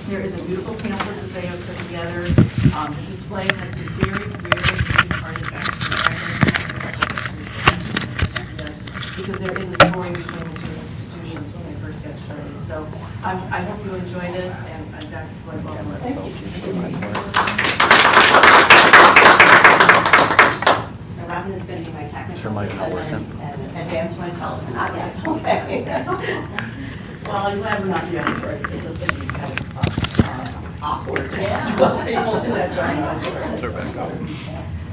There is a beautiful pamphlet that they have put together. The display has some very, very unique artifacts. Yes, because there is a story between the two institutions when they first got started. So I hope you enjoy this, and Dr. Floyd, welcome. Thank you. So Robin is going to be my technical assistant and advance my telephone. Not yet. Okay. Well, I'm glad we're not the editor, because this is going to be kind of awkward. Yeah. People do that during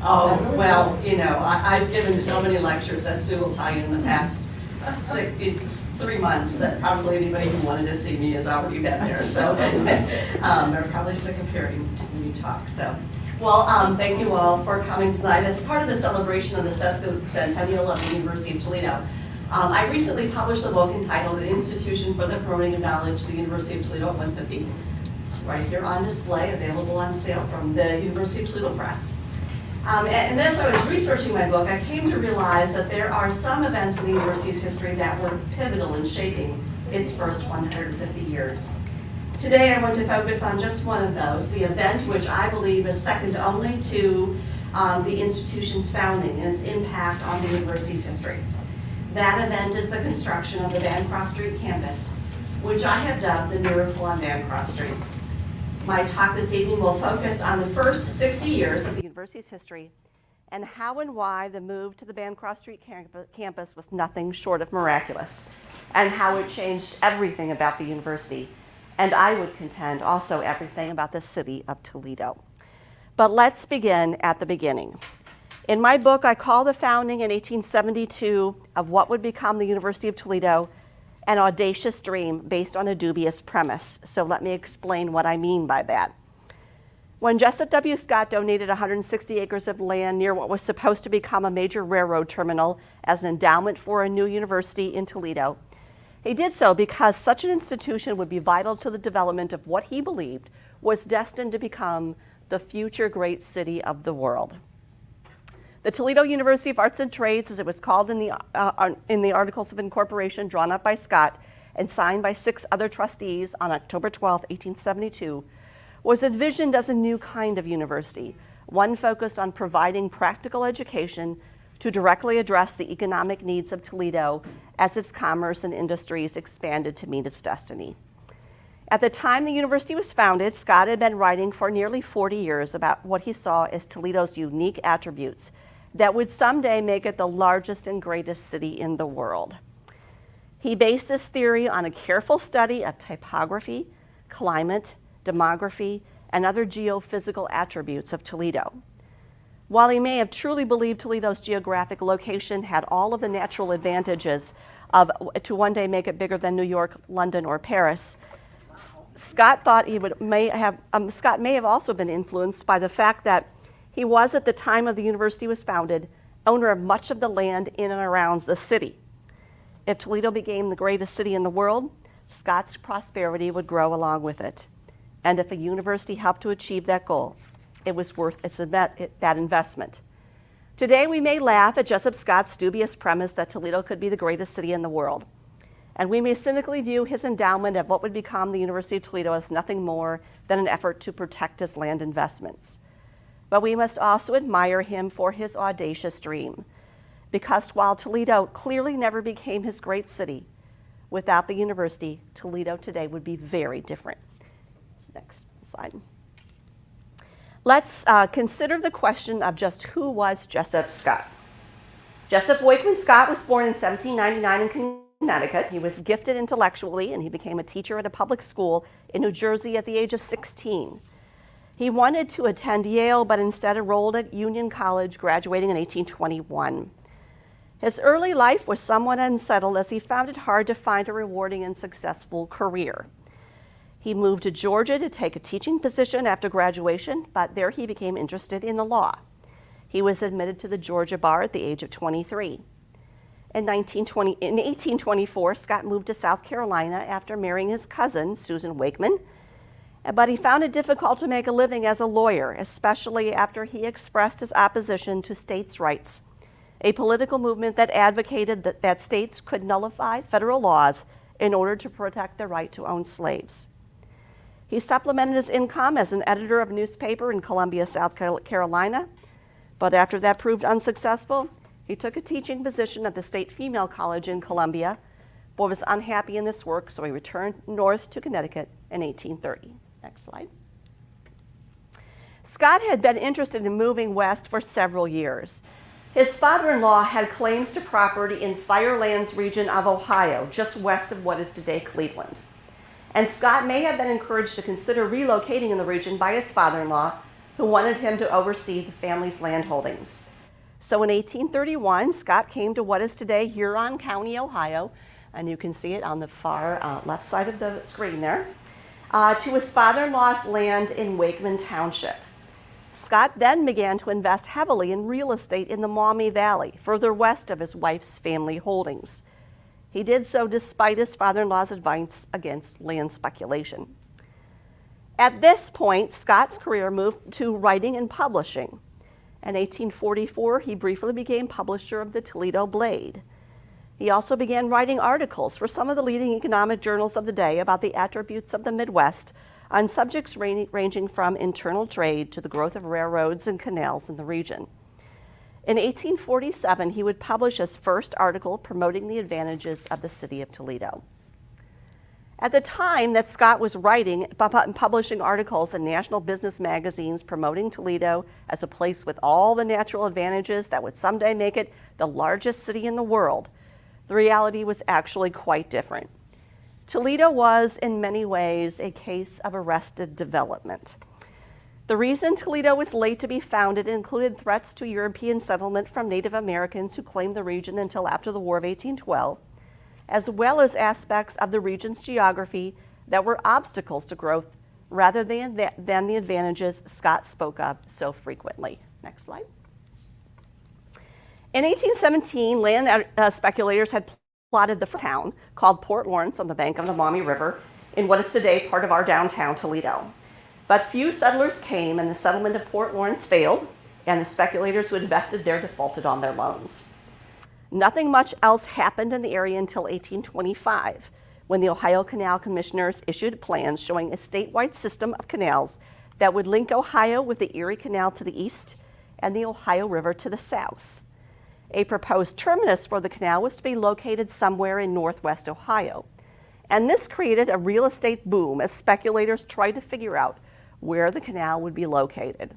Oh, well, you know, I've given so many lectures, as Sue will tell you, in the past 3 months, that probably anybody who wanted to see me has already been there. So they're probably sick of hearing me talk. So, well, thank you all for coming tonight. As part of the celebration of the sesquicentennial of the University of Toledo, I recently published a book entitled An Institution for the Promoting of Knowledge, the University of Toledo at 150. It's right here on display, available on sale from the University of Toledo Press. And as I was researching my book, I came to realize that there are some events in the university's history that were pivotal in shaping its first 150 years. Today I want to focus on just one of those, the event which I believe is second only to the institution's founding and its impact on the university's history. That event is the construction of the Bancroft Street campus, which I have dubbed the Miracle on Bancroft Street. My talk this evening will focus on the first 60 years of the university's history and how and why the move to the Bancroft Street campus was nothing short of miraculous, and how it changed everything about the university, and I would contend also everything about the city of Toledo. But let's begin at the beginning. In my book, I call the founding in 1872 of what would become the University of Toledo an audacious dream based on a dubious premise. So let me explain what I mean by that. When Jessup W. Scott donated 160 acres of land near what was supposed to become a major railroad terminal as an endowment for a new university in Toledo, he did so because such an institution would be vital to the development of what he believed was destined to become the future great city of the world. The Toledo University of Arts and Trades, as it was called in the Articles of Incorporation drawn up by Scott and signed by 6 other trustees on October 12, 1872, was envisioned as a new kind of university, one focused on providing practical education to directly address the economic needs of Toledo as its commerce and industries expanded to meet its destiny. At the time the university was founded, Scott had been writing for nearly 40 years about what he saw as Toledo's unique attributes that would someday make it the largest and greatest city in the world. He based his theory on a careful study of topography, climate, demography, and other geophysical attributes of Toledo. While he may have truly believed Toledo's geographic location had all of the natural advantages to one day make it bigger than New York, London, or Paris, Scott may have also been influenced by the fact that he was, at the time of the university was founded, owner of much of the land in and around the city. If Toledo became the greatest city in the world, Scott's prosperity would grow along with it. And if a university helped to achieve that goal, it was worth that investment. Today we may laugh at Jessup Scott's dubious premise that Toledo could be the greatest city in the world. And we may cynically view his endowment of what would become the University of Toledo as nothing more than an effort to protect his land investments. But we must also admire him for his audacious dream, because while Toledo clearly never became his great city, without the university, Toledo today would be very different. Next slide. Let's consider the question of just who was Jessup Scott. Jessup Wakeman Scott was born in 1799 in Connecticut. He was gifted intellectually, and he became a teacher at a public school in New Jersey at the age of 16. He wanted to attend Yale, but instead enrolled at Union College, graduating in 1821. His early life was somewhat unsettled as he found it hard to find a rewarding and successful career. He moved to Georgia to take a teaching position after graduation, but there he became interested in the law. He was admitted to the Georgia bar at the age of 23. In 1824, Scott moved to South Carolina after marrying his cousin, Susan Wakeman, but he found it difficult to make a living as a lawyer, especially after he expressed his opposition to states' rights, a political movement that advocated that states could nullify federal laws in order to protect the right to own slaves. He supplemented his income as an editor of a newspaper in Columbia, South Carolina, but after that proved unsuccessful, he took a teaching position at the State Female College in Columbia, but was unhappy in this work, so he returned north to Connecticut in 1830. Next slide. Scott had been interested in moving west for several years. His father-in-law had claims to property in Firelands region of Ohio, just west of what is today Cleveland. And Scott may have been encouraged to consider relocating in the region by his father-in-law, who wanted him to oversee the family's land holdings. So in 1831, Scott came to what is today Huron County, Ohio, and you can see it on the far left side of the screen there, to his father-in-law's land in Wakeman Township. Scott then began to invest heavily in real estate in the Maumee Valley, further west of his wife's family holdings. He did so despite his father-in-law's advice against land speculation. At this point, Scott's career moved to writing and publishing. In 1844, he briefly became publisher of the Toledo Blade. He also began writing articles for some of the leading economic journals of the day about the attributes of the Midwest on subjects ranging from internal trade to the growth of railroads and canals in the region. In 1847, he would publish his first article promoting the advantages of the city of Toledo. At the time that Scott was writing and publishing articles in national business magazines promoting Toledo as a place with all the natural advantages that would someday make it the largest city in the world, the reality was actually quite different. Toledo was, in many ways, a case of arrested development. The reason Toledo was late to be founded included threats to European settlement from Native Americans who claimed the region until after the War of 1812, as well as aspects of the region's geography that were obstacles to growth rather than the advantages Scott spoke of so frequently. Next slide. In 1817, land speculators had plotted the town called Port Lawrence on the bank of the Maumee River in what is today part of our downtown Toledo. But few settlers came and the settlement of Port Lawrence failed, and the speculators who invested there defaulted on their loans. Nothing much else happened in the area until 1825, when the Ohio Canal Commissioners issued plans showing a statewide system of canals that would link Ohio with the Erie Canal to the east and the Ohio River to the south. A proposed terminus for the canal was to be located somewhere in northwest Ohio. And this created a real estate boom as speculators tried to figure out where the canal would be located.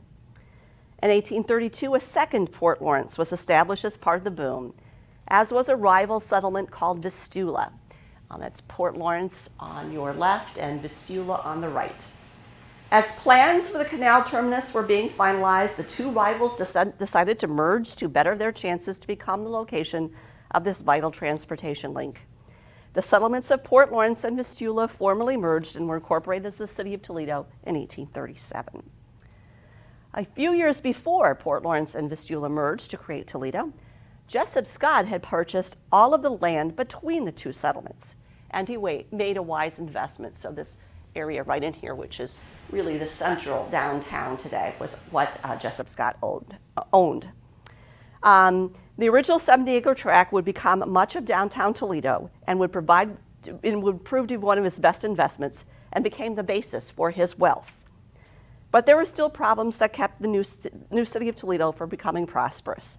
In 1832, a second Port Lawrence was established as part of the boom, as was a rival settlement called Vistula. That's Port Lawrence on your left and Vistula on the right. As plans for the canal terminus were being finalized, the two rivals decided to merge to better their chances to become the location of this vital transportation link. The settlements of Port Lawrence and Vistula formally merged and were incorporated as the city of Toledo in 1837. A few years before Port Lawrence and Vistula merged to create Toledo, Jessup Scott had purchased all of the land between the two settlements, and he made a wise investment. So this area right in here, which is really the central downtown today, was what Jessup Scott owned. The original 70-acre tract would become much of downtown Toledo and would prove to be one of his best investments and became the basis for his wealth. But there were still problems that kept the new city of Toledo from becoming prosperous.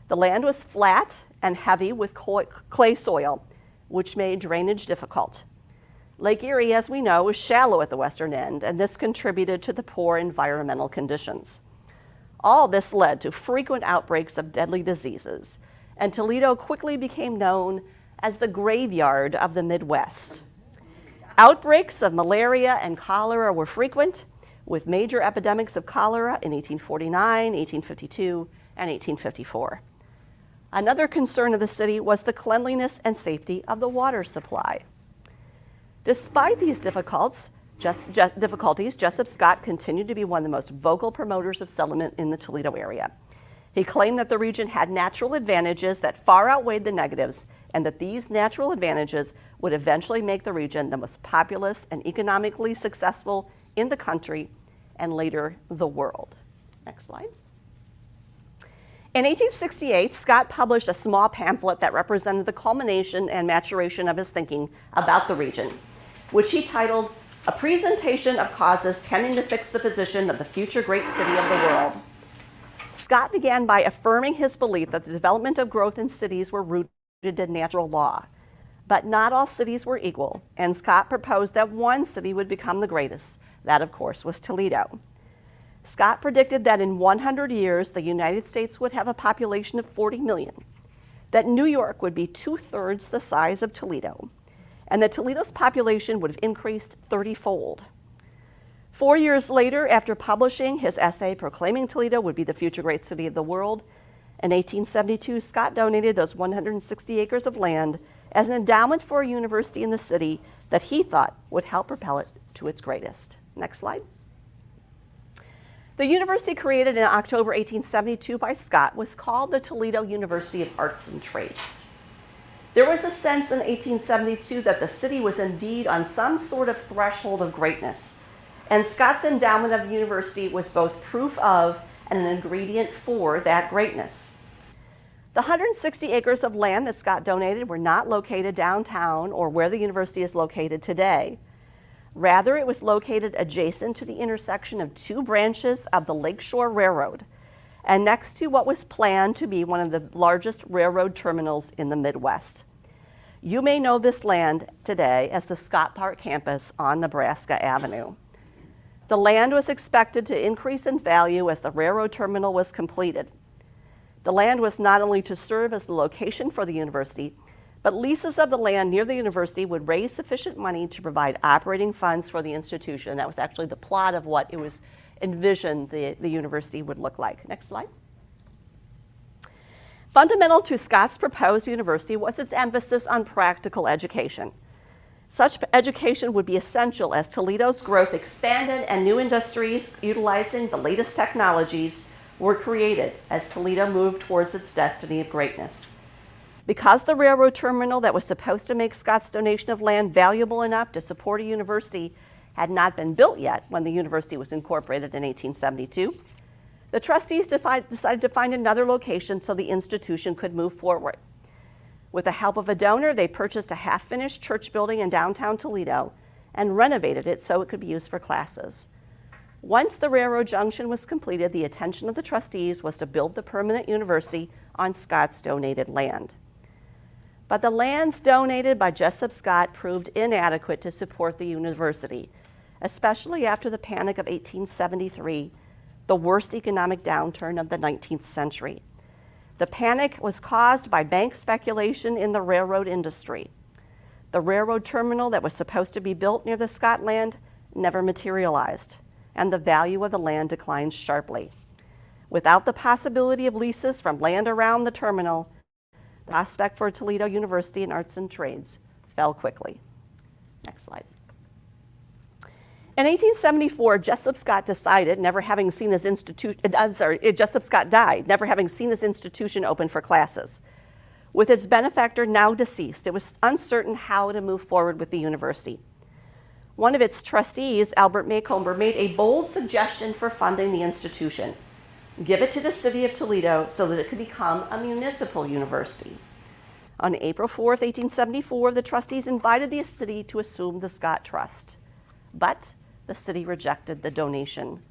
The land was flat and heavy with clay soil, which made drainage difficult. Lake Erie, as we know, is shallow at the western end, and this contributed to the poor environmental conditions. All this led to frequent outbreaks of deadly diseases, and Toledo quickly became known as the graveyard of the Midwest. Outbreaks of malaria and cholera were frequent, with major epidemics of cholera in 1849, 1852, and 1854. Another concern of the city was the cleanliness and safety of the water supply. Despite these difficulties, Jessup Scott continued to be one of the most vocal promoters of settlement in the Toledo area. He claimed that the region had natural advantages that far outweighed the negatives, and that these natural advantages would eventually make the region the most populous and economically successful in the country and later the world. Next slide. In 1868, Scott published a small pamphlet that represented the culmination and maturation of his thinking about the region, which he titled a presentation of causes tending to fix the position of the future great city of the world. Scott began by affirming his belief that the development of growth in cities were rooted in natural law. But not all cities were equal, and Scott proposed that one city would become the greatest. That, of course, was Toledo. Scott predicted that in 100 years, the United States would have a population of 40 million, that New York would be 2/3 the size of Toledo, and that Toledo's population would have increased 30-fold. 4 years later, after publishing his essay proclaiming Toledo would be the future great city of the world, in 1872, Scott donated those 160 acres of land as an endowment for a university in the city that he thought would help propel it to its greatest. Next slide. The university created in October 1872 by Scott was called the Toledo University of Arts and Trades. There was a sense in 1872 that the city was indeed on some sort of threshold of greatness, and Scott's endowment of the university was both proof of and an ingredient for that greatness. The 160 acres of land that Scott donated were not located downtown or where the university is located today. Rather, it was located adjacent to the intersection of two branches of the Lakeshore Railroad and next to what was planned to be one of the largest railroad terminals in the Midwest. You may know this land today as the Scott Park campus on Nebraska Avenue. The land was expected to increase in value as the railroad terminal was completed. The land was not only to serve as the location for the university, but leases of the land near the university would raise sufficient money to provide operating funds for the institution. That was actually the plot of what it was envisioned the university would look like. Next slide. Fundamental to Scott's proposed university was its emphasis on practical education. Such education would be essential as Toledo's growth expanded and new industries utilizing the latest technologies were created as Toledo moved towards its destiny of greatness. Because the railroad terminal that was supposed to make Scott's donation of land valuable enough to support a university had not been built yet when the university was incorporated in 1872, the trustees decided to find another location so the institution could move forward. With the help of a donor, they purchased a half-finished church building in downtown Toledo and renovated it so it could be used for classes. Once the railroad junction was completed, the attention of the trustees was to build the permanent university on Scott's donated land. But the lands donated by Jessup Scott proved inadequate to support the university, especially after the Panic of 1873, the worst economic downturn of the 19th century. The panic was caused by bank speculation in the railroad industry. The railroad terminal that was supposed to be built near the Scott land never materialized, and the value of the land declined sharply. Without the possibility of leases from land around the terminal, the prospect for Toledo University in Arts and Trades fell quickly. Next slide. In 1874, Jessup Scott died, never having seen this institution open for classes. With its benefactor now deceased, it was uncertain how to move forward with the university. One of its trustees, Albert Maycomber, made a bold suggestion for funding the institution. Give it to the city of Toledo so that it could become a municipal university. On April 4th, 1874, the trustees invited the city to assume the Scott Trust, but the city rejected the donation.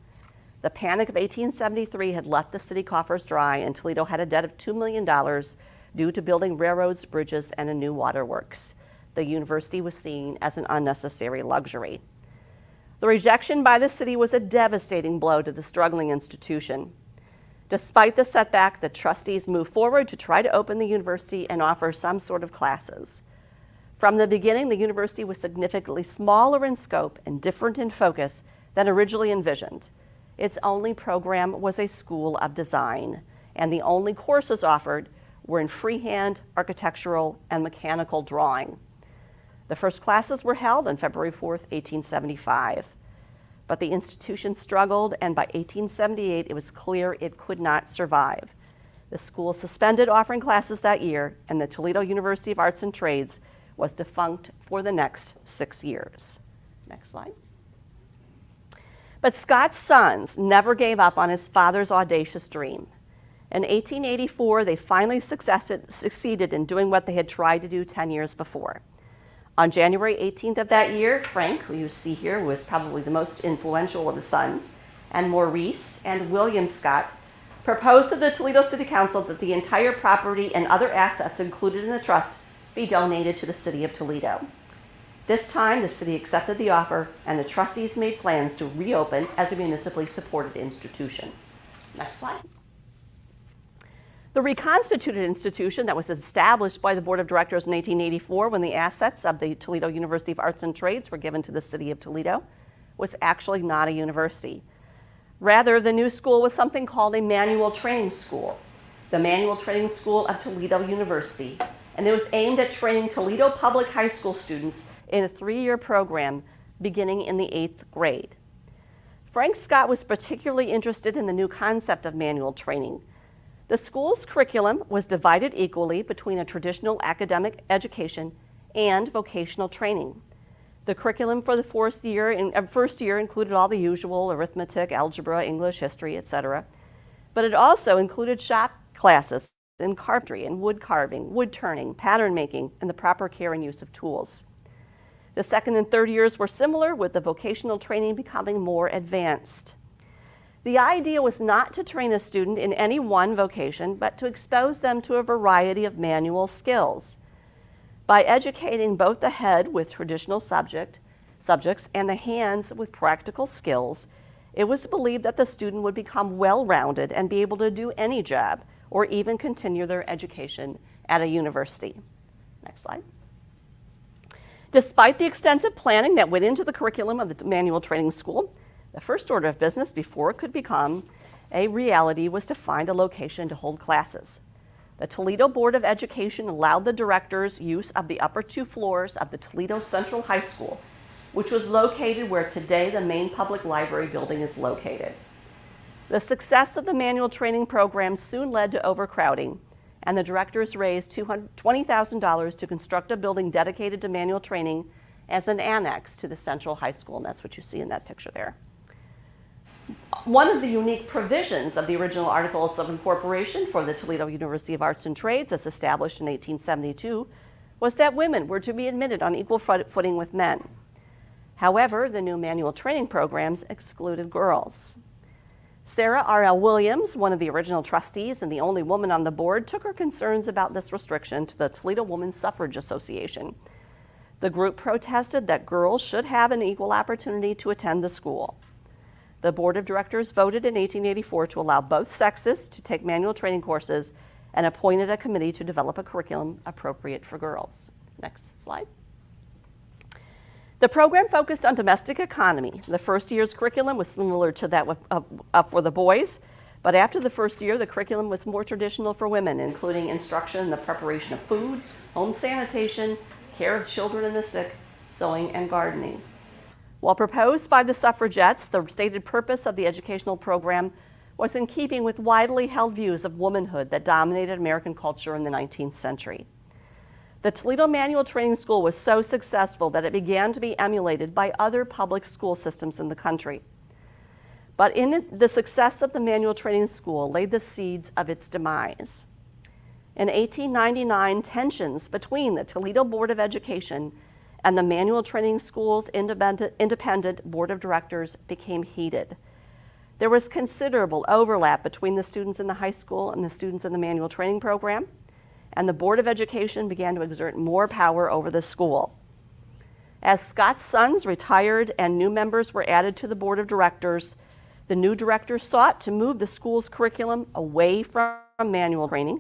The Panic of 1873 had left the city coffers dry, and Toledo had a debt of $2 million due to building railroads, bridges, and a new waterworks. The university was seen as an unnecessary luxury. The rejection by the city was a devastating blow to the struggling institution. Despite the setback, the trustees moved forward to try to open the university and offer some sort of classes. From the beginning, the university was significantly smaller in scope and different in focus than originally envisioned. Its only program was a school of design, and the only courses offered were in freehand, architectural, and mechanical drawing. The first classes were held on February 4th, 1875. But the institution struggled, and by 1878, it was clear it could not survive. The school suspended offering classes that year, and the Toledo University of Arts and Trades was defunct for the next 6 years. Next slide. But Scott's sons never gave up on his father's audacious dream. In 1884, they finally succeeded in doing what they had tried to do 10 years before. On January 18th of that year, Frank, who you see here, was probably the most influential of the sons, and Maurice and William Scott proposed to the Toledo City Council that the entire property and other assets included in the trust be donated to the city of Toledo. This time, the city accepted the offer, and the trustees made plans to reopen as a municipally supported institution. Next slide. The reconstituted institution that was established by the Board of Directors in 1884 when the assets of the Toledo University of Arts and Trades were given to the city of Toledo was actually not a university. Rather, the new school was something called a manual training school, the Manual Training School of Toledo University, and it was aimed at training Toledo public high school students in a 3-year program beginning in the 8th grade. Frank Scott was particularly interested in the new concept of manual training. The school's curriculum was divided equally between a traditional academic education and vocational training. The curriculum for the first year included all the usual arithmetic, algebra, English, history, etc. But it also included shop classes in carpentry and wood carving, wood turning, pattern making, and the proper care and use of tools. The second and third years were similar, with the vocational training becoming more advanced. The idea was not to train a student in any one vocation, but to expose them to a variety of manual skills. By educating both the head with traditional subjects and the hands with practical skills, it was believed that the student would become well-rounded and be able to do any job or even continue their education at a university. Next slide. Despite the extensive planning that went into the curriculum of the manual training school, the first order of business before it could become a reality was to find a location to hold classes. The Toledo Board of Education allowed the directors use of the upper 2 floors of the Toledo Central High School, which was located where today the main public library building is located. The success of the manual training program soon led to overcrowding, and the directors raised $20,000 to construct a building dedicated to manual training as an annex to the Central High School, and that's what you see in that picture there. One of the unique provisions of the original Articles of Incorporation for the Toledo University of Arts and Trades, as established in 1872, was that women were to be admitted on equal footing with men. However, the new manual training programs excluded girls. Sarah R.L. Williams, one of the original trustees and the only woman on the board, took her concerns about this restriction to the Toledo Women's Suffrage Association. The group protested that girls should have an equal opportunity to attend the school. The Board of Directors voted in 1884 to allow both sexes to take manual training courses and appointed a committee to develop a curriculum appropriate for girls. Next slide. The program focused on domestic economy. The first year's curriculum was similar to that for the boys, but after the first year, the curriculum was more traditional for women, including instruction in the preparation of food, home sanitation, care of children and the sick, sewing, and gardening. While proposed by the suffragettes, the stated purpose of the educational program was in keeping with widely held views of womanhood that dominated American culture in the 19th century. The Toledo Manual Training School was so successful that it began to be emulated by other public school systems in the country. But the success of the Manual Training School laid the seeds of its demise. In 1899, tensions between the Toledo Board of Education and the Manual Training School's independent Board of Directors became heated. There was considerable overlap between the students in the high school and the students in the Manual Training program, and the Board of Education began to exert more power over the school. As Scott's sons retired and new members were added to the Board of Directors, the new directors sought to move the school's curriculum away from manual training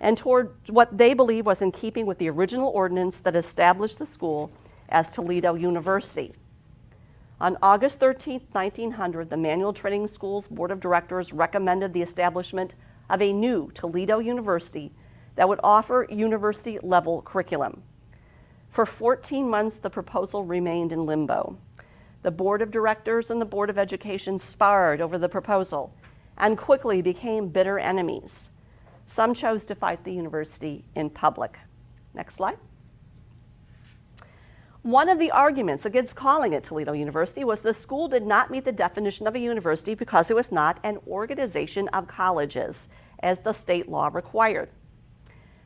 and toward what they believed was in keeping with the original ordinance that established the school as Toledo University. On August 13, 1900, the Manual Training School's Board of Directors recommended the establishment of a new Toledo University that would offer university-level curriculum. For 14 months, the proposal remained in limbo. The Board of Directors and the Board of Education sparred over the proposal and quickly became bitter enemies. Some chose to fight the university in public. Next slide. One of the arguments against calling it Toledo University was the school did not meet the definition of a university because it was not an organization of colleges, as the state law required.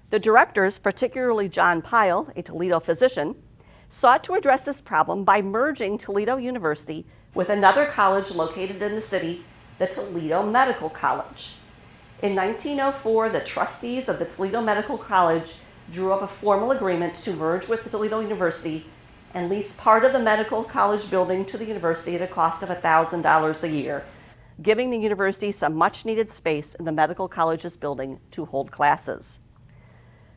The directors, particularly John Pyle, a Toledo physician, sought to address this problem by merging Toledo University with another college located in the city, the Toledo Medical College. In 1904, the trustees of the Toledo Medical College drew up a formal agreement to merge with the Toledo University and lease part of the medical college building to the university at a cost of $1,000 a year, giving the university some much-needed space in the medical college's building to hold classes.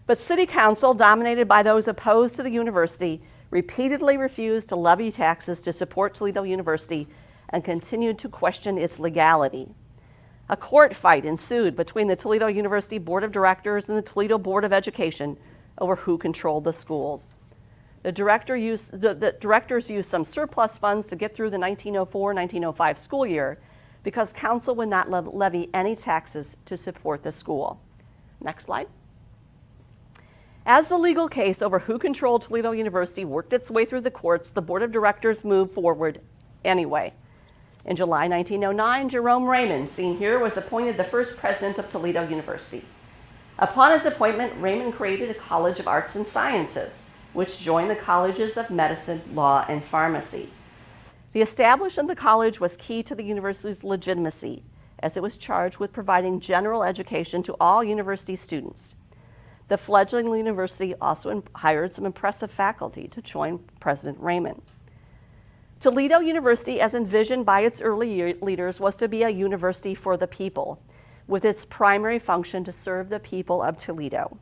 But City Council, dominated by those opposed to the university, repeatedly refused to levy taxes to support Toledo University and continued to question its legality. A court fight ensued between the Toledo University Board of Directors and the Toledo Board of Education over who controlled the schools. The directors used some surplus funds to get through the 1904-1905 school year because council would not levy any taxes to support the school. Next slide. As the legal case over who controlled Toledo University worked its way through the courts, the Board of Directors moved forward anyway. In July 1909, Jerome Raymond, seen here, was appointed the first president of Toledo University. Upon his appointment, Raymond created a College of Arts and Sciences, which joined the colleges of medicine, law, and pharmacy. The establishment of the college was key to the university's legitimacy, as it was charged with providing general education to all university students. The fledgling university also hired some impressive faculty to join President Raymond. Toledo University, as envisioned by its early leaders, was to be a university for the people, with its primary function to serve the people of Toledo.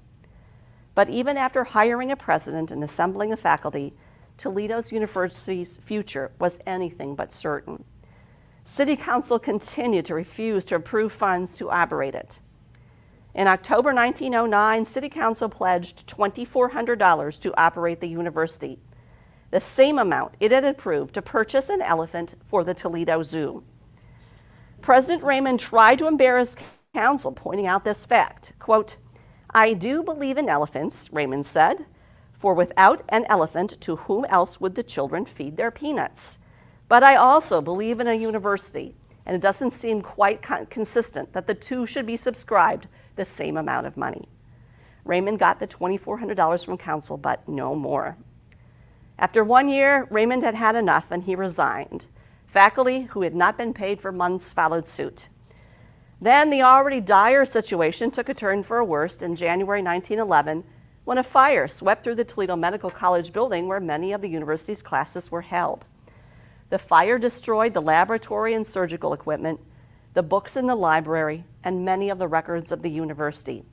But even after hiring a president and assembling a faculty, Toledo's university's future was anything but certain. City Council continued to refuse to approve funds to operate it. In October 1909, City Council pledged $2,400 to operate the university, the same amount it had approved to purchase an elephant for the Toledo Zoo. President Raymond tried to embarrass council, pointing out this fact. Quote, "I do believe in elephants," Raymond said, "for without an elephant, to whom else would the children feed their peanuts? But I also believe in a university, and it doesn't seem quite consistent that the two should be subscribed the same amount of money." Raymond got the $2,400 from council, but no more. After 1 year, Raymond had had enough and he resigned. Faculty who had not been paid for months followed suit. Then the already dire situation took a turn for the worse in January 1911 when a fire swept through the Toledo Medical College building where many of the university's classes were held. The fire destroyed the laboratory and surgical equipment, the books in the library, and many of the records of the university.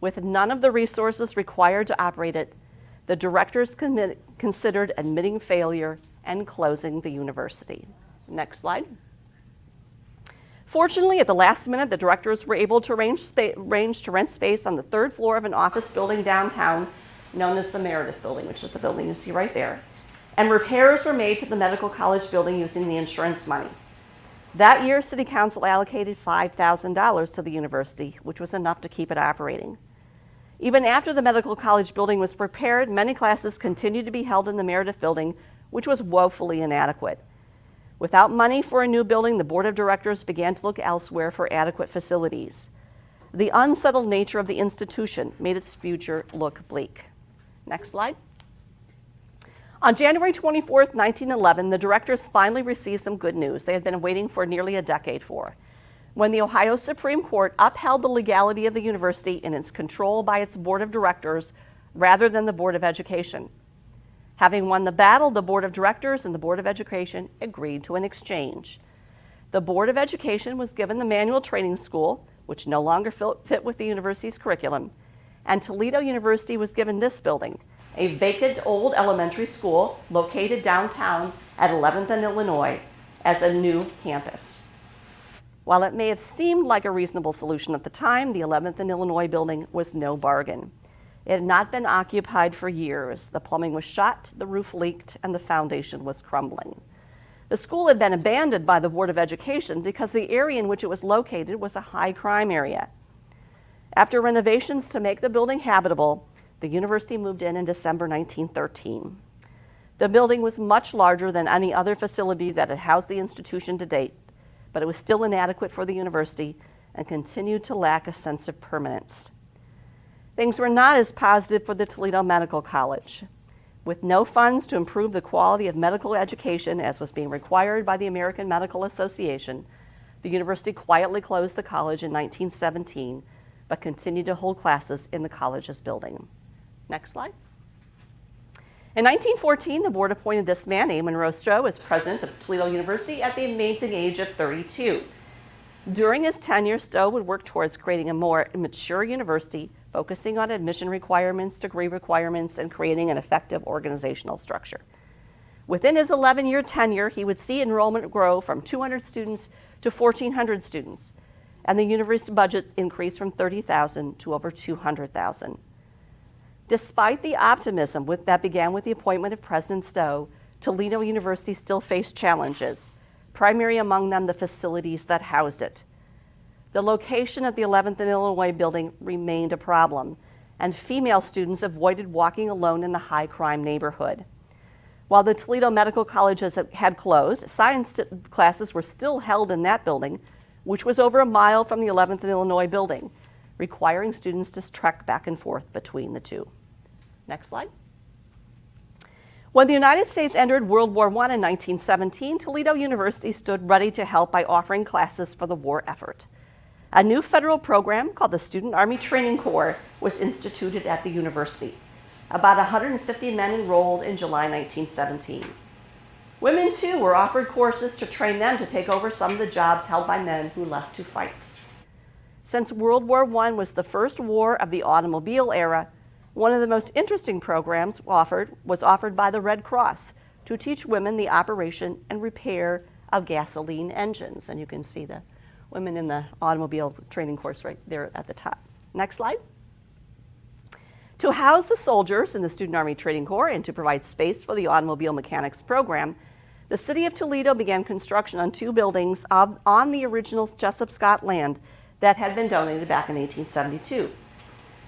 With none of the resources required to operate it, the directors considered admitting failure and closing the university. Next slide. Fortunately, at the last minute, the directors were able to arrange to rent space on the third floor of an office building downtown known as the Meredith Building, which is the building you see right there. And repairs were made to the medical college building using the insurance money. That year, City Council allocated $5,000 to the university, which was enough to keep it operating. Even after the medical college building was prepared, many classes continued to be held in the Meredith Building, which was woefully inadequate. Without money for a new building, the Board of Directors began to look elsewhere for adequate facilities. The unsettled nature of the institution made its future look bleak. Next slide. On January 24th, 1911, the directors finally received some good news they had been waiting for nearly a decade for, when the Ohio Supreme Court upheld the legality of the university in its control by its Board of Directors rather than the Board of Education. Having won the battle, the Board of Directors and the Board of Education agreed to an exchange. The Board of Education was given the manual training school, which no longer fit with the university's curriculum, and Toledo University was given this building, a vacant old elementary school located downtown at 11th and Illinois, as a new campus. While it may have seemed like a reasonable solution at the time, the 11th and Illinois building was no bargain. It had not been occupied for years. The plumbing was shot, the roof leaked, and the foundation was crumbling. The school had been abandoned by the Board of Education because the area in which it was located was a high crime area. After renovations to make the building habitable, the university moved in December 1913. The building was much larger than any other facility that had housed the institution to date, but it was still inadequate for the university and continued to lack a sense of permanence. Things were not as positive for the Toledo Medical College. With no funds to improve the quality of medical education as was being required by the American Medical Association, the university quietly closed the college in 1917, but continued to hold classes in the college's building. Next slide. In 1914, the board appointed this man, named Monroe Stowe, as president of Toledo University at the amazing age of 32. During his tenure, Stowe would work towards creating a more mature university, focusing on admission requirements, degree requirements, and creating an effective organizational structure. Within his 11-year tenure, he would see enrollment grow from 200 students to 1,400 students, and the university budget increased from $30,000 to over $200,000. Despite the optimism that began with the appointment of President Stowe, Toledo University still faced challenges, primary among them the facilities that housed it. The location of the 11th and Illinois building remained a problem, and female students avoided walking alone in the high-crime neighborhood. While the Toledo Medical Colleges had closed, science classes were still held in that building, which was over a mile from the 11th and Illinois building, requiring students to trek back and forth between the two. Next slide. When the United States entered World War I in 1917, Toledo University stood ready to help by offering classes for the war effort. A new federal program called the Student Army Training Corps was instituted at the university. About 150 men enrolled in July 1917. Women, too, were offered courses to train them to take over some of the jobs held by men who left to fight. Since World War I was the first war of the automobile era, one of the most interesting programs was offered by the Red Cross to teach women the operation and repair of gasoline engines. And you can see the women in the automobile training course right there at the top. Next slide. To house the soldiers in the Student Army Training Corps and to provide space for the automobile mechanics program, the city of Toledo began construction on 2 buildings on the original Jessup Scott land that had been donated back in 1872.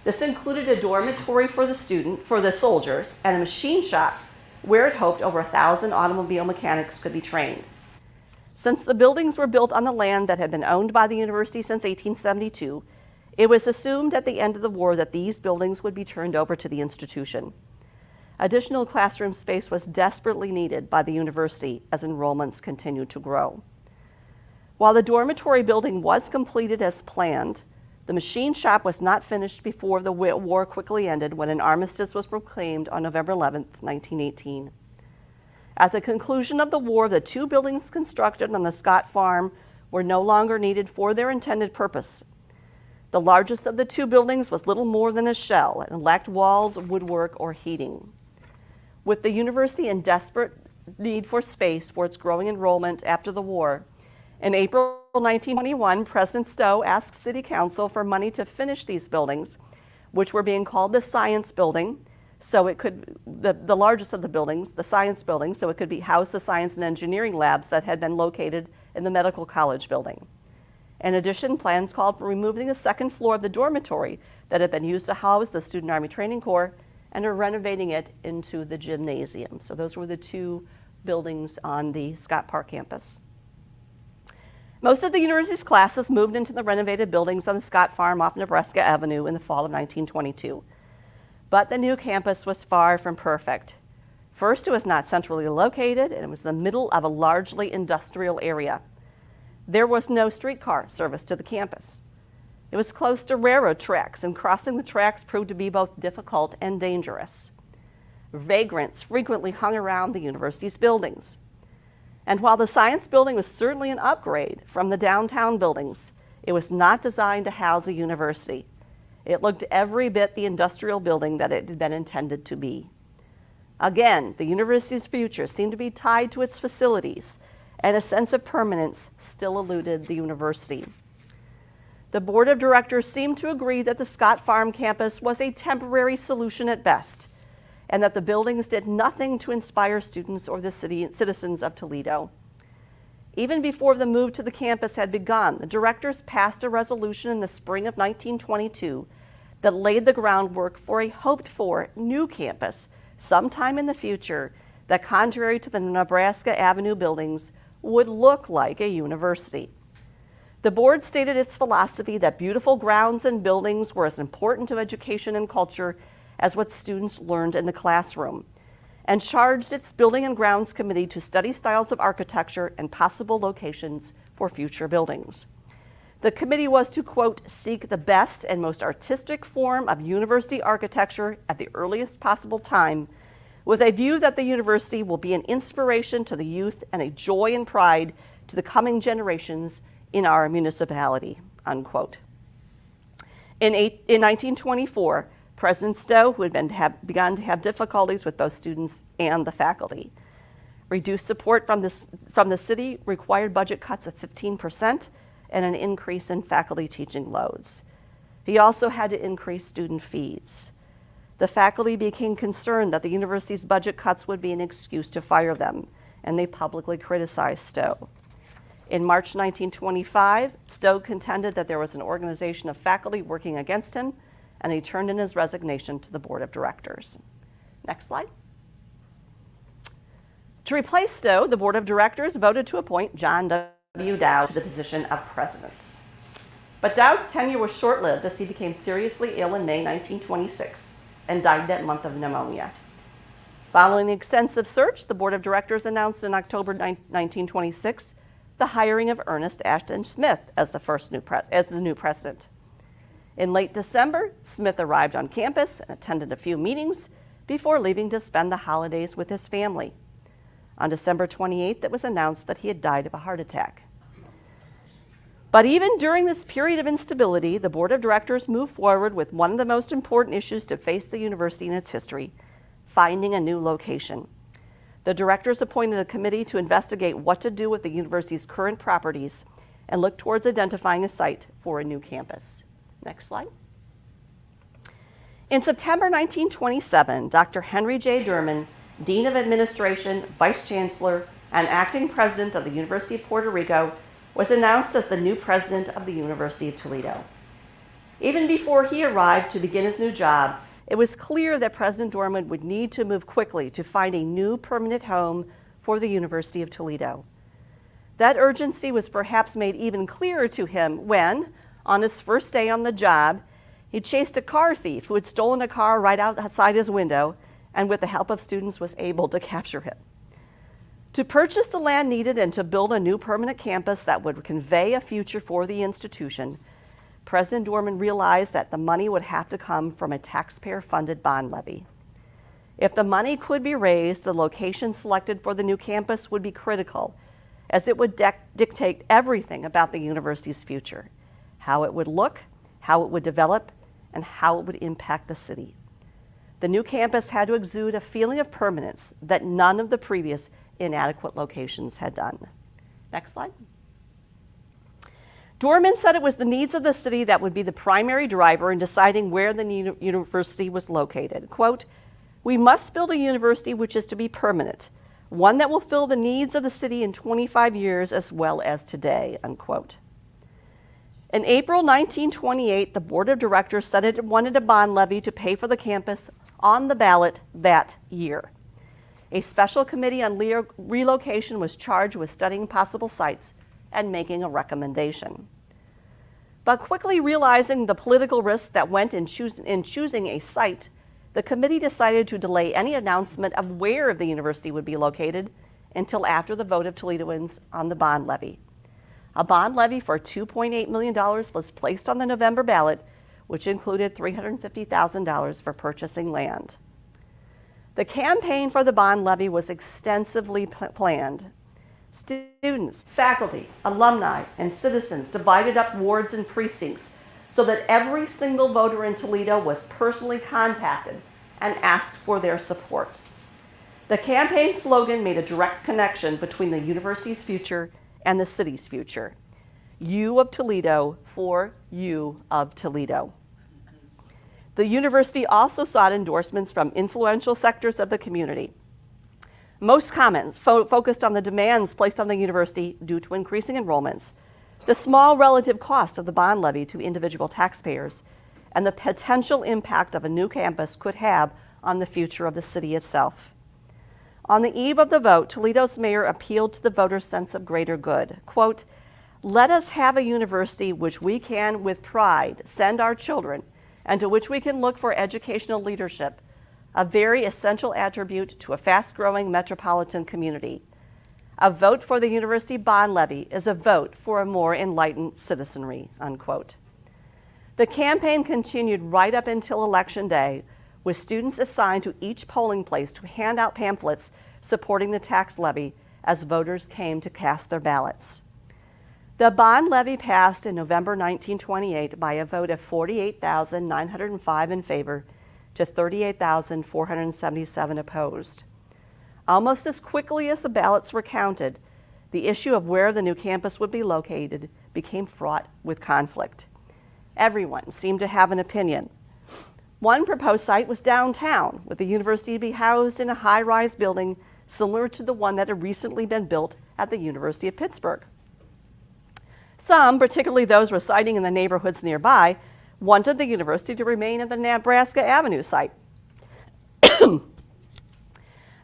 This included a dormitory for the soldiers, and a machine shop where it hoped over 1,000 automobile mechanics could be trained. Since the buildings were built on the land that had been owned by the university since 1872, it was assumed at the end of the war that these buildings would be turned over to the institution. Additional classroom space was desperately needed by the university as enrollments continued to grow. While the dormitory building was completed as planned, the machine shop was not finished before the war quickly ended when an armistice was proclaimed on November 11, 1918. At the conclusion of the war, the 2 buildings constructed on the Scott farm were no longer needed for their intended purpose. The largest of the 2 buildings was little more than a shell and lacked walls, woodwork, or heating. With the university in desperate need for space for its growing enrollment after the war, in April 1921, President Stowe asked City Council for money to finish these buildings, which were being called the Science Building, so it could, the largest of the buildings, the Science Building, so it could house the science and engineering labs that had been located in the Medical College building. In addition, plans called for removing the 2nd floor of the dormitory that had been used to house the Student Army Training Corps and are renovating it into the gymnasium. So those were the 2 buildings on the Scott Park campus. Most of the university's classes moved into the renovated buildings on the Scott Farm off Nebraska Avenue in the fall of 1922. But the new campus was far from perfect. First, it was not centrally located, and it was the middle of a largely industrial area. There was no streetcar service to the campus. It was close to railroad tracks, and crossing the tracks proved to be both difficult and dangerous. Vagrants frequently hung around the university's buildings. And while the Science Building was certainly an upgrade from the downtown buildings, it was not designed to house a university. It looked every bit the industrial building that it had been intended to be. Again, the university's future seemed to be tied to its facilities, and a sense of permanence still eluded the university. The board of directors seemed to agree that the Scott Farm campus was a temporary solution at best, and that the buildings did nothing to inspire students or the citizens of Toledo. Even before the move to the campus had begun, the directors passed a resolution in the spring of 1922 that laid the groundwork for a hoped-for new campus sometime in the future that, contrary to the Nebraska Avenue buildings, would look like a university. The board stated its philosophy that beautiful grounds and buildings were as important to education and culture as what students learned in the classroom. and charged its Building and Grounds Committee to study styles of architecture and possible locations for future buildings. The committee was to, quote, seek the best and most artistic form of university architecture at the earliest possible time, with a view that the university will be an inspiration to the youth and a joy and pride to the coming generations in our municipality, unquote. In 1924, President Stowe, who had begun to have difficulties with both students and the faculty, reduced support from the city required budget cuts of 15% and an increase in faculty teaching loads. He also had to increase student fees. The faculty became concerned that the university's budget cuts would be an excuse to fire them, and they publicly criticized Stowe. In March 1925, Stowe contended that there was an organization of faculty working against him, and he turned in his resignation to the board of directors. Next slide. To replace Stowe, the board of directors voted to appoint John W. Dow to the position of president. But Dow's tenure was short-lived as he became seriously ill in May 1926 and died that month of pneumonia. Following the extensive search, the board of directors announced in October 1926 the hiring of Ernest Ashton Smith as the new president. In late December, Smith arrived on campus and attended a few meetings before leaving to spend the holidays with his family. On December 28th, it was announced that he had died of a heart attack. But even during this period of instability, the board of directors moved forward with one of the most important issues to face the university in its history, finding a new location. The directors appointed a committee to investigate what to do with the university's current properties and look towards identifying a site for a new campus. Next slide. In September 1927, Dr. Henry J. Durman, Dean of Administration, Vice Chancellor, and Acting President of the University of Puerto Rico, was announced as the new president of the University of Toledo. Even before he arrived to begin his new job, it was clear that President Durman would need to move quickly to find a new permanent home for the University of Toledo. That urgency was perhaps made even clearer to him when, on his first day on the job, he chased a car thief who had stolen a car right outside his window and with the help of students was able to capture him. To purchase the land needed and to build a new permanent campus that would convey a future for the institution, President Durman realized that the money would have to come from a taxpayer-funded bond levy. If the money could be raised, the location selected for the new campus would be critical, as it would dictate everything about the university's future, how it would look, how it would develop, and how it would impact the city. The new campus had to exude a feeling of permanence that none of the previous inadequate locations had done. Next slide. Dorman said it was the needs of the city that would be the primary driver in deciding where the university was located. Quote, "We must build a university which is to be permanent, one that will fill the needs of the city in 25 years as well as today," unquote. In April 1928, the board of directors said it wanted a bond levy to pay for the campus on the ballot that year. A special committee on relocation was charged with studying possible sites and making a recommendation. But quickly realizing the political risks that went in choosing a site, the committee decided to delay any announcement of where the university would be located until after the vote of Toledoans on the bond levy. A bond levy for $2.8 million was placed on the November ballot, which included $350,000 for purchasing land. The campaign for the bond levy was extensively planned. Students, faculty, alumni, and citizens divided up wards and precincts so that every single voter in Toledo was personally contacted and asked for their support. The campaign slogan made a direct connection between the university's future and the city's future. U of Toledo for you of Toledo. The university also sought endorsements from influential sectors of the community. Most comments focused on the demands placed on the university due to increasing enrollments, the small relative cost of the bond levy to individual taxpayers, and the potential impact of a new campus could have on the future of the city itself. On the eve of the vote, Toledo's mayor appealed to the voters' sense of greater good. Quote, "Let us have a university which we can, with pride, send our children, and to which we can look for educational leadership, a very essential attribute to a fast-growing metropolitan community. A vote for the university bond levy is a vote for a more enlightened citizenry, unquote. The campaign continued right up until Election Day, with students assigned to each polling place to hand out pamphlets supporting the tax levy as voters came to cast their ballots. The bond levy passed in November 1928 by a vote of 48,905 in favor to 38,477 opposed. Almost as quickly as the ballots were counted, the issue of where the new campus would be located became fraught with conflict. Everyone seemed to have an opinion. One proposed site was downtown, with the university to be housed in a high-rise building similar to the one that had recently been built at the University of Pittsburgh. Some, particularly those residing in the neighborhoods nearby, wanted the university to remain at the Nebraska Avenue site.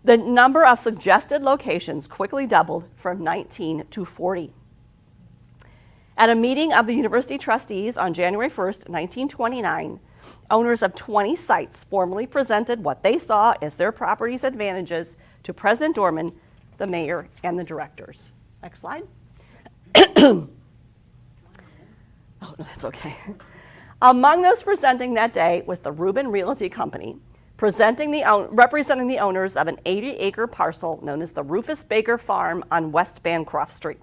The number of suggested locations quickly doubled from 19 to 40. At a meeting of the university trustees on January 1st, 1929, owners of 20 sites formally presented what they saw as their property's advantages to President Dorman, the mayor, and the directors. Next slide. Oh, no, that's okay. Among those presenting that day was the Reuben Realty Company, representing the owners of an 80-acre parcel known as the Rufus Baker Farm on West Bancroft Street.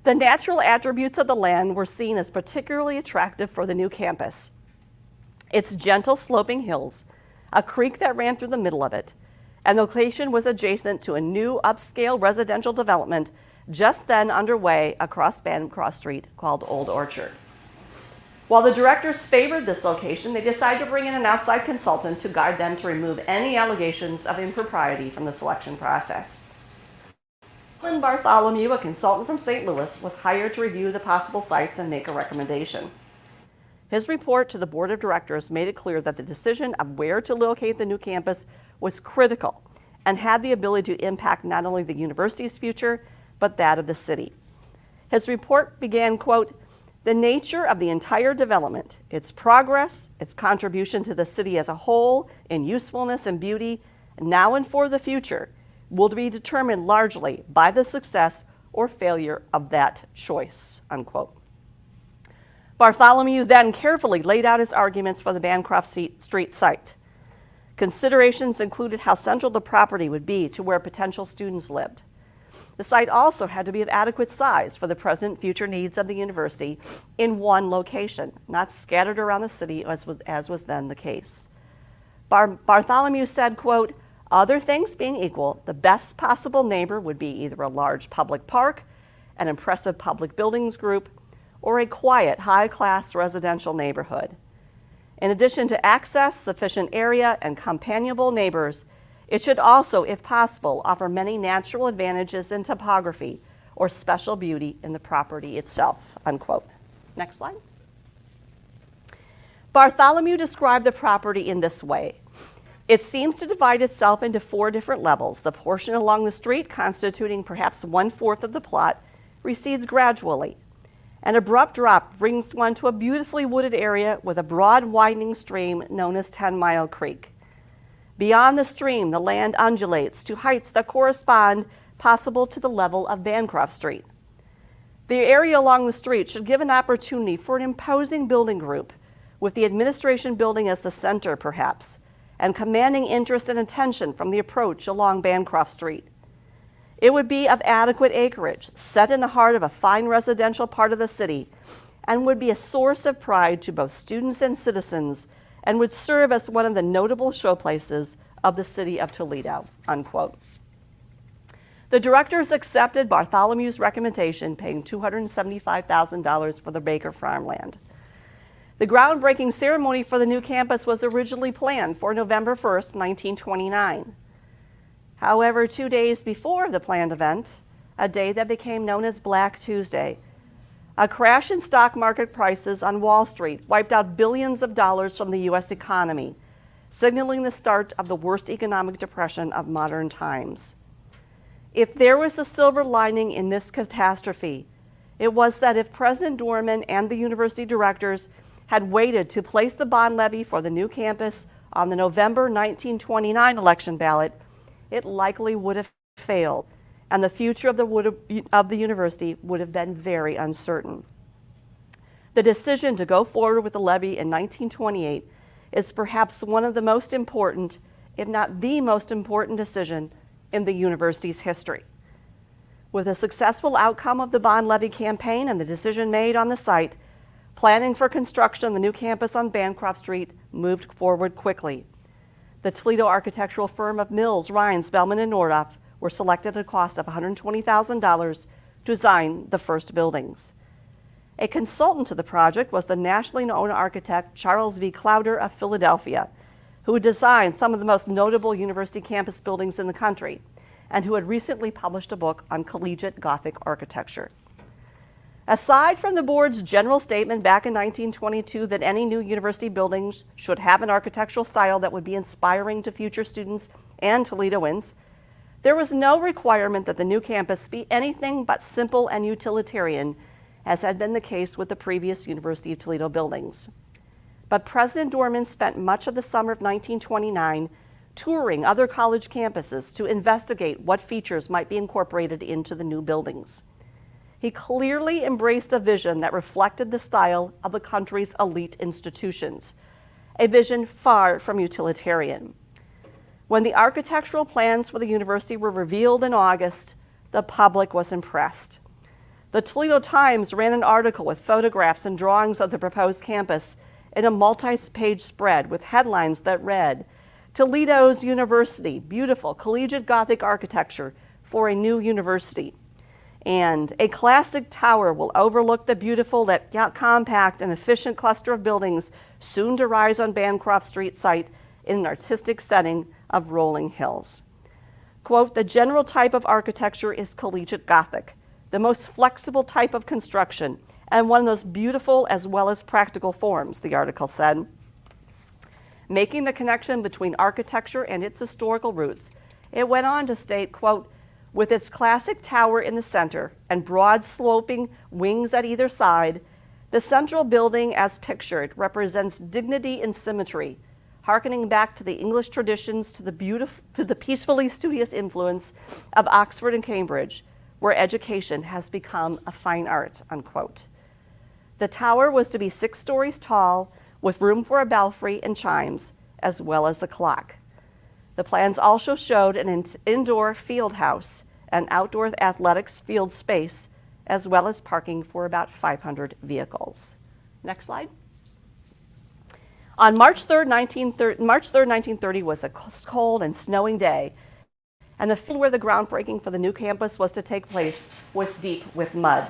The natural attributes of the land were seen as particularly attractive for the new campus. Its gentle sloping hills, a creek that ran through the middle of it, and the location was adjacent to a new upscale residential development just then underway across Bancroft Street called Old Orchard. While the directors favored this location, they decided to bring in an outside consultant to guide them to remove any allegations of impropriety from the selection process. Lynn Bartholomew, a consultant from St. Louis, was hired to review the possible sites and make a recommendation. His report to the board of directors made it clear that the decision of where to locate the new campus was critical and had the ability to impact not only the university's future, but that of the city. His report began, quote, "The nature of the entire development, its progress, its contribution to the city as a whole in usefulness and beauty, now and for the future, will be determined largely by the success or failure of that choice," unquote. Bartholomew then carefully laid out his arguments for the Bancroft Street site. Considerations included how central the property would be to where potential students lived. The site also had to be of adequate size for the present and future needs of the university in one location, not scattered around the city as was then the case. Bartholomew said, quote, "Other things being equal, the best possible neighbor would be either a large public park, an impressive public buildings group, or a quiet, high-class residential neighborhood. In addition to access, sufficient area, and companionable neighbors, it should also, if possible, offer many natural advantages in topography or special beauty in the property itself," unquote. Next slide. Bartholomew described the property in this way. It seems to divide itself into 4 different levels. The portion along the street, constituting perhaps 1/4 of the plot, recedes gradually. An abrupt drop brings one to a beautifully wooded area with a broad widening stream known as 10 Mile Creek. Beyond the stream, the land undulates to heights that correspond possible to the level of Bancroft Street. The area along the street should give an opportunity for an imposing building group, with the administration building as the center perhaps, and commanding interest and attention from the approach along Bancroft Street. It would be of adequate acreage, set in the heart of a fine residential part of the city, and would be a source of pride to both students and citizens, and would serve as one of the notable showplaces of the city of Toledo," unquote. The directors accepted Bartholomew's recommendation, paying $275,000 for the Baker farmland. The groundbreaking ceremony for the new campus was originally planned for November 1st, 1929. However, 2 days before the planned event, a day that became known as Black Tuesday, a crash in stock market prices on Wall Street wiped out billions of dollars from the U.S. economy, signaling the start of the worst economic depression of modern times. If there was a silver lining in this catastrophe, it was that if President Dorman and the university directors had waited to place the bond levy for the new campus on the November 1929 election ballot, it likely would have failed, and the future of the university would have been very uncertain. The decision to go forward with the levy in 1928 is perhaps one of the most important, if not the most important decision in the university's history. With a successful outcome of the bond levy campaign and the decision made on the site, planning for construction of the new campus on Bancroft Street moved forward quickly. The Toledo architectural firm of Mills, Rhines, Bellman, and Nordhoff were selected at a cost of $120,000 to design the first buildings. A consultant to the project was the nationally known architect Charles V. Clowder of Philadelphia, who designed some of the most notable university campus buildings in the country, and who had recently published a book on collegiate Gothic architecture. Aside from the board's general statement back in 1922 that any new university buildings should have an architectural style that would be inspiring to future students and Toledoans, there was no requirement that the new campus be anything but simple and utilitarian, as had been the case with the previous University of Toledo buildings. But President Dorman spent much of the summer of 1929 touring other college campuses to investigate what features might be incorporated into the new buildings. He clearly embraced a vision that reflected the style of the country's elite institutions, a vision far from utilitarian. When the architectural plans for the university were revealed in August, the public was impressed. The Toledo Times ran an article with photographs and drawings of the proposed campus in a multi-page spread with headlines that read, "Toledo's University, beautiful collegiate Gothic architecture for a new university," and "A classic tower will overlook the beautiful yet compact and efficient cluster of buildings soon to rise on Bancroft Street site in an artistic setting of rolling hills." Quote, "The general type of architecture is collegiate Gothic, the most flexible type of construction, and one of those beautiful as well as practical forms," the article said. Making the connection between architecture and its historical roots, it went on to state, quote, "With its classic tower in the center and broad sloping wings at either side, the central building as pictured represents dignity and symmetry, hearkening back to the English traditions, to the peacefully studious influence of Oxford and Cambridge, where education has become a fine art," unquote. The tower was to be 6 stories tall, with room for a belfry and chimes, as well as a clock. The plans also showed an indoor field house and outdoor athletics field space, as well as parking for about 500 vehicles. Next slide. On March 3rd, 1930 was a cold and snowing day, and the field where the groundbreaking for the new campus was to take place was deep with mud.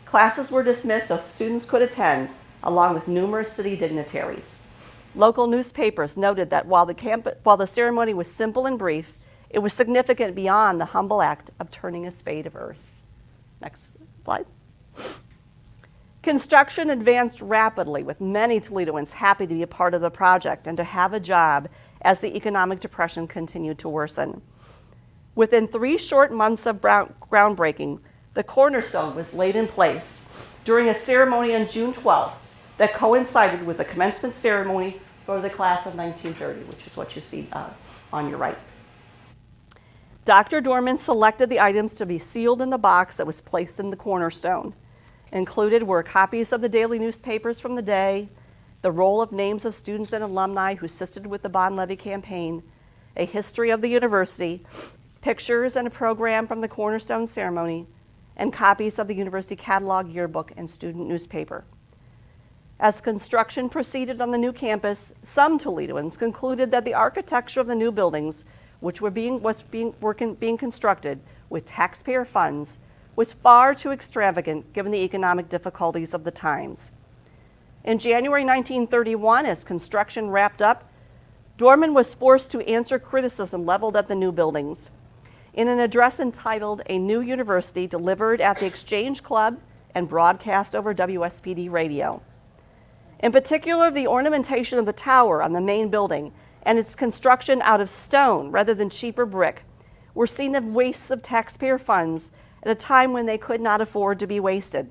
Classes were dismissed so students could attend, along with numerous city dignitaries. Local newspapers noted that while the ceremony was simple and brief, it was significant beyond the humble act of turning a spade of earth. Next slide. Construction advanced rapidly, with many Toledoans happy to be a part of the project and to have a job as the economic depression continued to worsen. Within 3 short months of groundbreaking, the cornerstone was laid in place during a ceremony on June 12th that coincided with the commencement ceremony for the class of 1930, which is what you see on your right. Dr. Dorman selected the items to be sealed in the box that was placed in the cornerstone. Included were copies of the daily newspapers from the day, the roll of names of students and alumni who assisted with the bond levy campaign, a history of the university, pictures and a program from the cornerstone ceremony, and copies of the university catalog, yearbook, and student newspaper. As construction proceeded on the new campus, some Toledoans concluded that the architecture of the new buildings, which were being constructed with taxpayer funds, was far too extravagant given the economic difficulties of the times. In January 1931, as construction wrapped up, Dorman was forced to answer criticism leveled at the new buildings. In an address entitled "A New University," delivered at the Exchange Club and broadcast over WSPD radio. In particular, the ornamentation of the tower on the main building and its construction out of stone rather than cheaper brick were seen as wastes of taxpayer funds at a time when they could not afford to be wasted.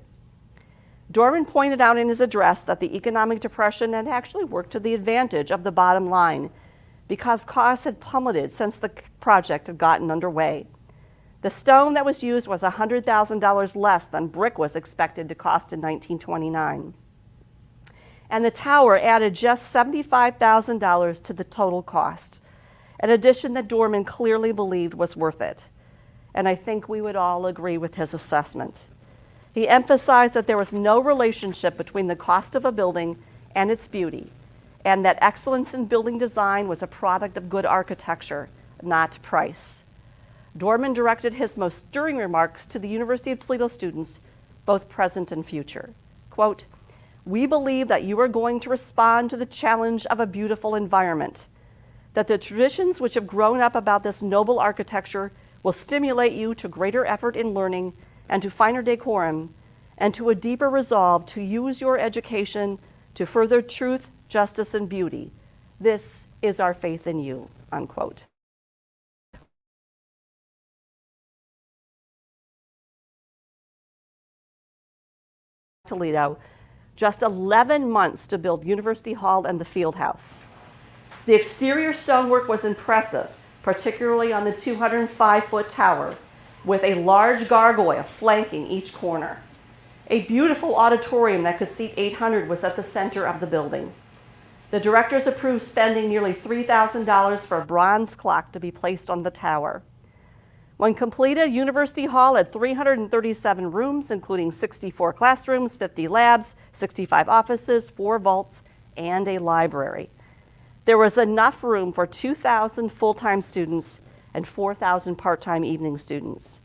Dorman pointed out in his address that the economic depression had actually worked to the advantage of the bottom line because costs had plummeted since the project had gotten underway. The stone that was used was $100,000 less than brick was expected to cost in 1929. And the tower added just $75,000 to the total cost, an addition that Dorman clearly believed was worth it. And I think we would all agree with his assessment. He emphasized that there was no relationship between the cost of a building and its beauty, and that excellence in building design was a product of good architecture, not price. Dorman directed his most stirring remarks to the University of Toledo students, both present and future. Quote, "We believe that you are going to respond to the challenge of a beautiful environment, that the traditions which have grown up about this noble architecture will stimulate you to greater effort in learning and to finer decorum, and to a deeper resolve to use your education to further truth, justice, and beauty. This is our faith in you," unquote. Toledo, just 11 months to build University Hall and the field house. The exterior stonework was impressive, particularly on the 205-foot tower, with a large gargoyle flanking each corner. A beautiful auditorium that could seat 800 was at the center of the building. The directors approved spending nearly $3,000 for a bronze clock to be placed on the tower. When completed, University Hall had 337 rooms, including 64 classrooms, 50 labs, 65 offices, 4 vaults, and a library. There was enough room for 2,000 full-time students and 4,000 part-time evening students.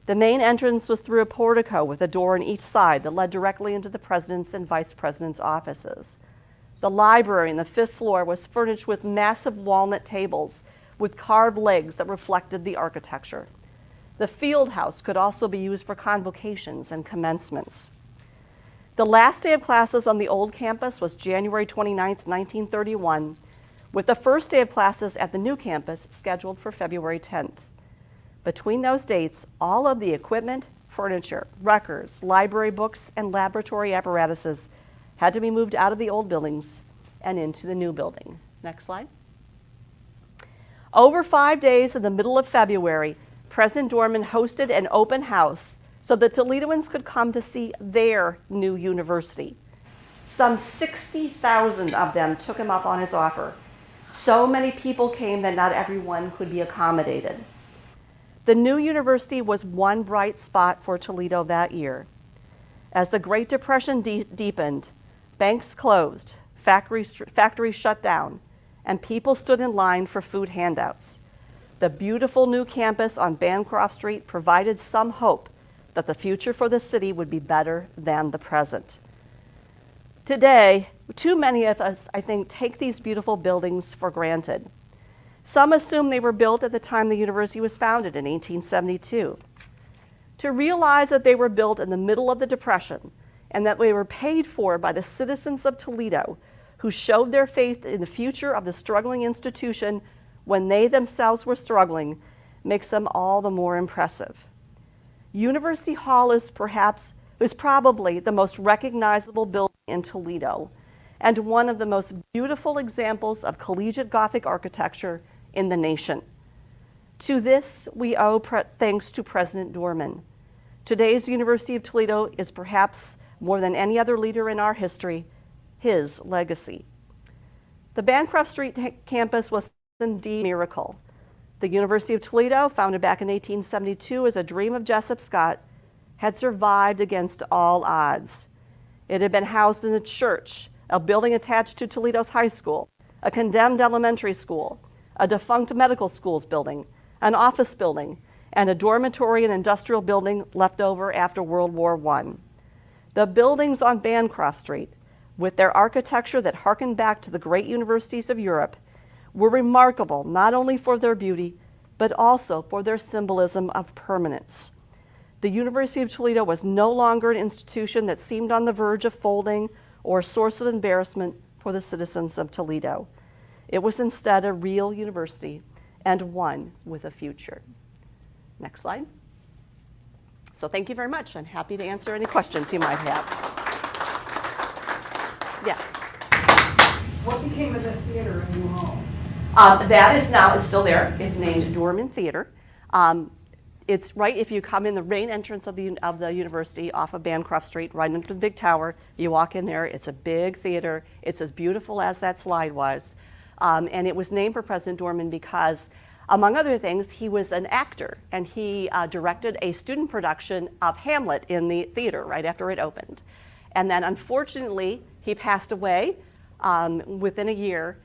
The main entrance was through a portico with a door on each side that led directly into the president's and vice president's offices. The library on the 5th floor was furnished with massive walnut tables with carved legs that reflected the architecture. The field house could also be used for convocations and commencements. The last day of classes on the old campus was January 29, 1931, with the first day of classes at the new campus scheduled for February 10th. Between those dates, all of the equipment, furniture, records, library books, and laboratory apparatuses had to be moved out of the old buildings and into the new building. Next slide. Over 5 days in the middle of February, President Dorman hosted an open house so that Toledoans could come to see their new university. Some 60,000 of them took him up on his offer. So many people came that not everyone could be accommodated. The new university was one bright spot for Toledo that year. As the Great Depression deepened, banks closed, factories shut down, and people stood in line for food handouts. The beautiful new campus on Bancroft Street provided some hope that the future for the city would be better than the present. Today, too many of us, I think, take these beautiful buildings for granted. Some assume they were built at the time the university was founded in 1872. To realize that they were built in the middle of the Depression and that they were paid for by the citizens of Toledo who showed their faith in the future of the struggling institution when they themselves were struggling makes them all the more impressive. University Hall is probably the most recognizable building in Toledo and one of the most beautiful examples of collegiate Gothic architecture in the nation. To this, we owe thanks to President Dorman. Today's University of Toledo is perhaps, more than any other leader in our history, his legacy. The Bancroft Street campus was indeed a miracle. The University of Toledo, founded back in 1872 as a dream of Jessup Scott, had survived against all odds. It had been housed in a church, a building attached to Toledo's high school, a condemned elementary school, a defunct medical schools building, an office building, and a dormitory and industrial building left over after World War I. The buildings on Bancroft Street, with their architecture that harkened back to the great universities of Europe, were remarkable not only for their beauty, but also for their symbolism of permanence. The University of Toledo was no longer an institution that seemed on the verge of folding or a source of embarrassment for the citizens of Toledo. It was instead a real university and one with a future. Next slide. So thank you very much. I'm happy to answer any questions you might have. Yes. What became of the theater in New Hall? That is now, it's still there. It's named Dorman Theater. It's right if you come in the main entrance of the university off of Bancroft Street, right into the big tower. You walk in there. It's a big theater. It's as beautiful as that slide was. And it was named for President Dorman because, among other things, he was an actor, and he directed a student production of Hamlet in the theater right after it opened. And then, unfortunately, he passed away within a year.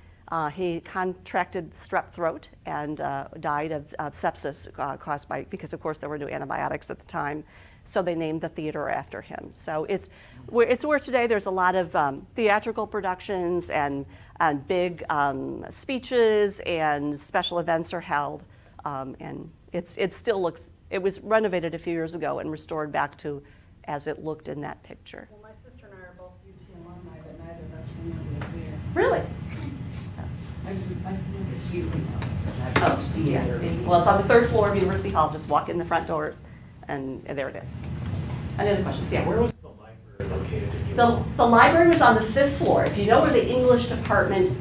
He contracted strep throat and died of sepsis caused by, because of course there were no antibiotics at the time, so they named the theater after him. So it's where today there's a lot of theatrical productions and big speeches and special events are held, and it still looks, it was renovated a few years ago and restored back to as it looked in that picture. Well, my sister and I are both UT alumni, but neither of us remember the theater. Really? I remember hearing of it. Oh, see, yeah. Well, it's on the third floor of University Hall. Just walk in the front door, and there it is. Any other questions? Yeah. Where was the library located in The library was on the fifth floor. If you know where the English department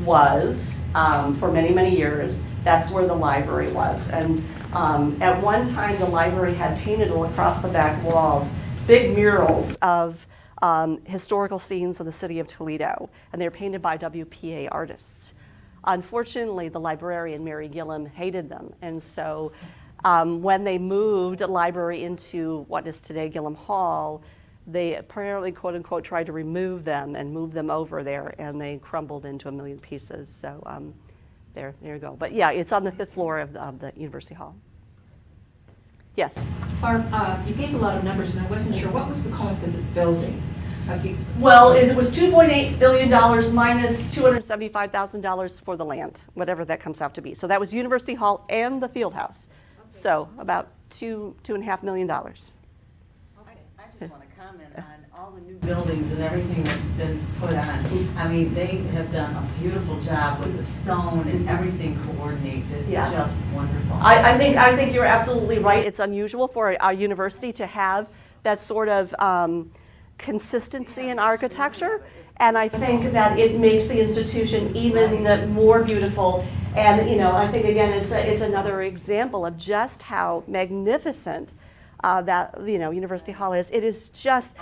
was for many, many years, that's where the library was. And at one time, the library had painted across the back walls big murals of historical scenes of the city of Toledo, and they were painted by WPA artists. Unfortunately, the librarian, Mary Gillum, hated them, and so when they moved the library into what is today Gillum Hall, they apparently, quote unquote, tried to remove them and move them over there, and they crumbled into a million pieces. So there you go. But yeah, it's on the fifth floor of the University Hall. Yes? Barb, you gave a lot of numbers, and I wasn't sure, what was the cost of the building? Well, it was $2.8 billion minus $275,000 for the land, whatever that comes out to be. So that was University Hall and the field house. Okay. So about $2.5 million. I just want to comment on all the new buildings and everything that's been put on. I mean, they have done a beautiful job with the stone, and everything coordinates. It's just wonderful. I think you're absolutely right. It's unusual for a university to have that sort of consistency in architecture, and I think that it makes the institution even more beautiful. And I think again it's another example of just how magnificent that University Hall is. It is just,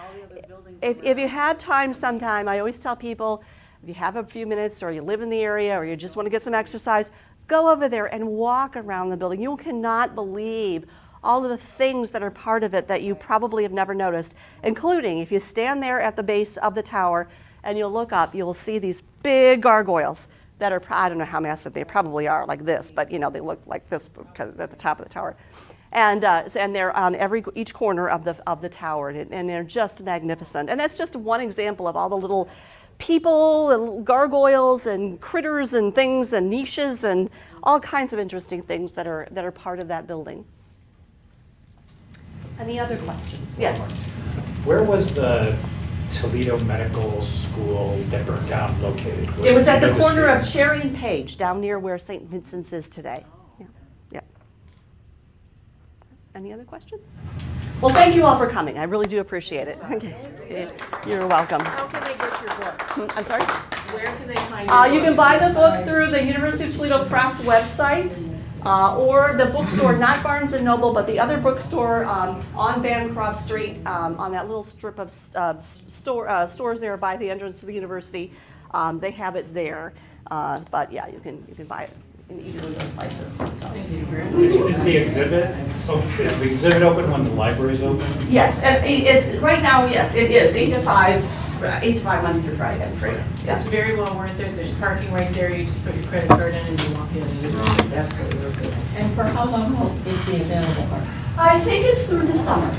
if you have time sometime, I always tell people, if you have a few minutes or you live in the area or you just want to get some exercise, go over there and walk around the building. You cannot believe all of the things that are part of it that you probably have never noticed, including if you stand there at the base of the tower and you'll look up, you'll see these big gargoyles that are, I don't know how massive they probably are, like this, but they look like this at the top of the tower. And they're on each corner of the tower, and they're just magnificent. And that's just one example of all the little people and gargoyles and critters and things and niches and all kinds of interesting things that are part of that building. Any other questions? Yes. Where was the Toledo Medical School that burned down located? It was at the corner of Cherry and Page, down near where St. Vincent's is today. Yeah. Any other questions? Well, thank you all for coming. I really do appreciate it. You're welcome. How can they get your book? I'm sorry? Where can they find your book? You can buy the book through the University of Toledo Press website, or the bookstore, not Barnes & Noble, but the other bookstore on Bancroft Street, on that little strip of stores there by the entrance to the university. They have it there, but yeah, you can buy it in either of those places. So. Is the exhibit open when the library's open? Yes, and it's right now. Yes, it is 8 to 5 Monday through Friday. I'm free. Yeah. It's very well worth it. There's parking right there. You just put your credit card in and you walk in, and it's absolutely worth it. And for how long will it be available? I think it's through the summer.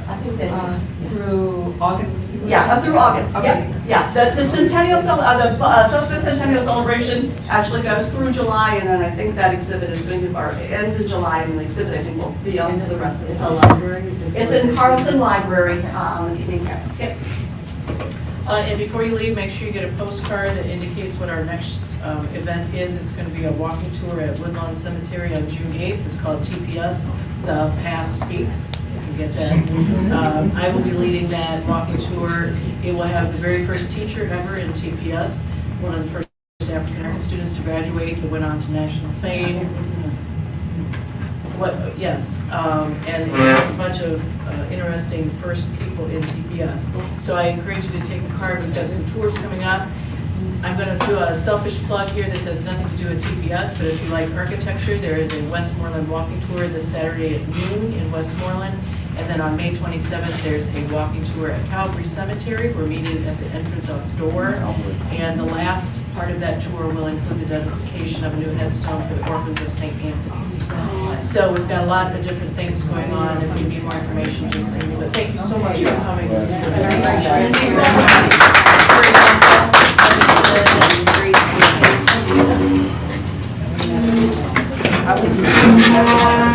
I think that Through August? Yeah, through August. Okay. Yeah. The centennial, sesquicentennial celebration actually goes through July, and then I think that exhibit is going to, or it ends in July, and the exhibit I think will be on for the rest of the summer. Library? It's in Carlson Library on the evening campus. Yep. And before you leave, make sure you get a postcard that indicates what our next event is. It's going to be a walking tour at Woodlawn Cemetery on June 8th. It's called TPS, The Past Speaks. If you get that. I will be leading that walking tour. It will have the very first teacher ever in TPS, one of the first African American students to graduate that went on to national fame. Yes, and it's a bunch of interesting first people in TPS. So I encourage you to take a card. We've got some tours coming up. I'm going to do a selfish plug here. This has nothing to do with TPS, but if you like architecture, there is a Westmoreland walking tour this Saturday at noon in Westmoreland. And then on May 27th, there's a walking tour at Calvary Cemetery. We're meeting at the entrance of the door. And the last part of that tour will include the dedication of a new headstone for the orphans of St. Anthony's. So we've got a lot of different things going on. If you need more information, just say me. But thank you so much for coming. Great.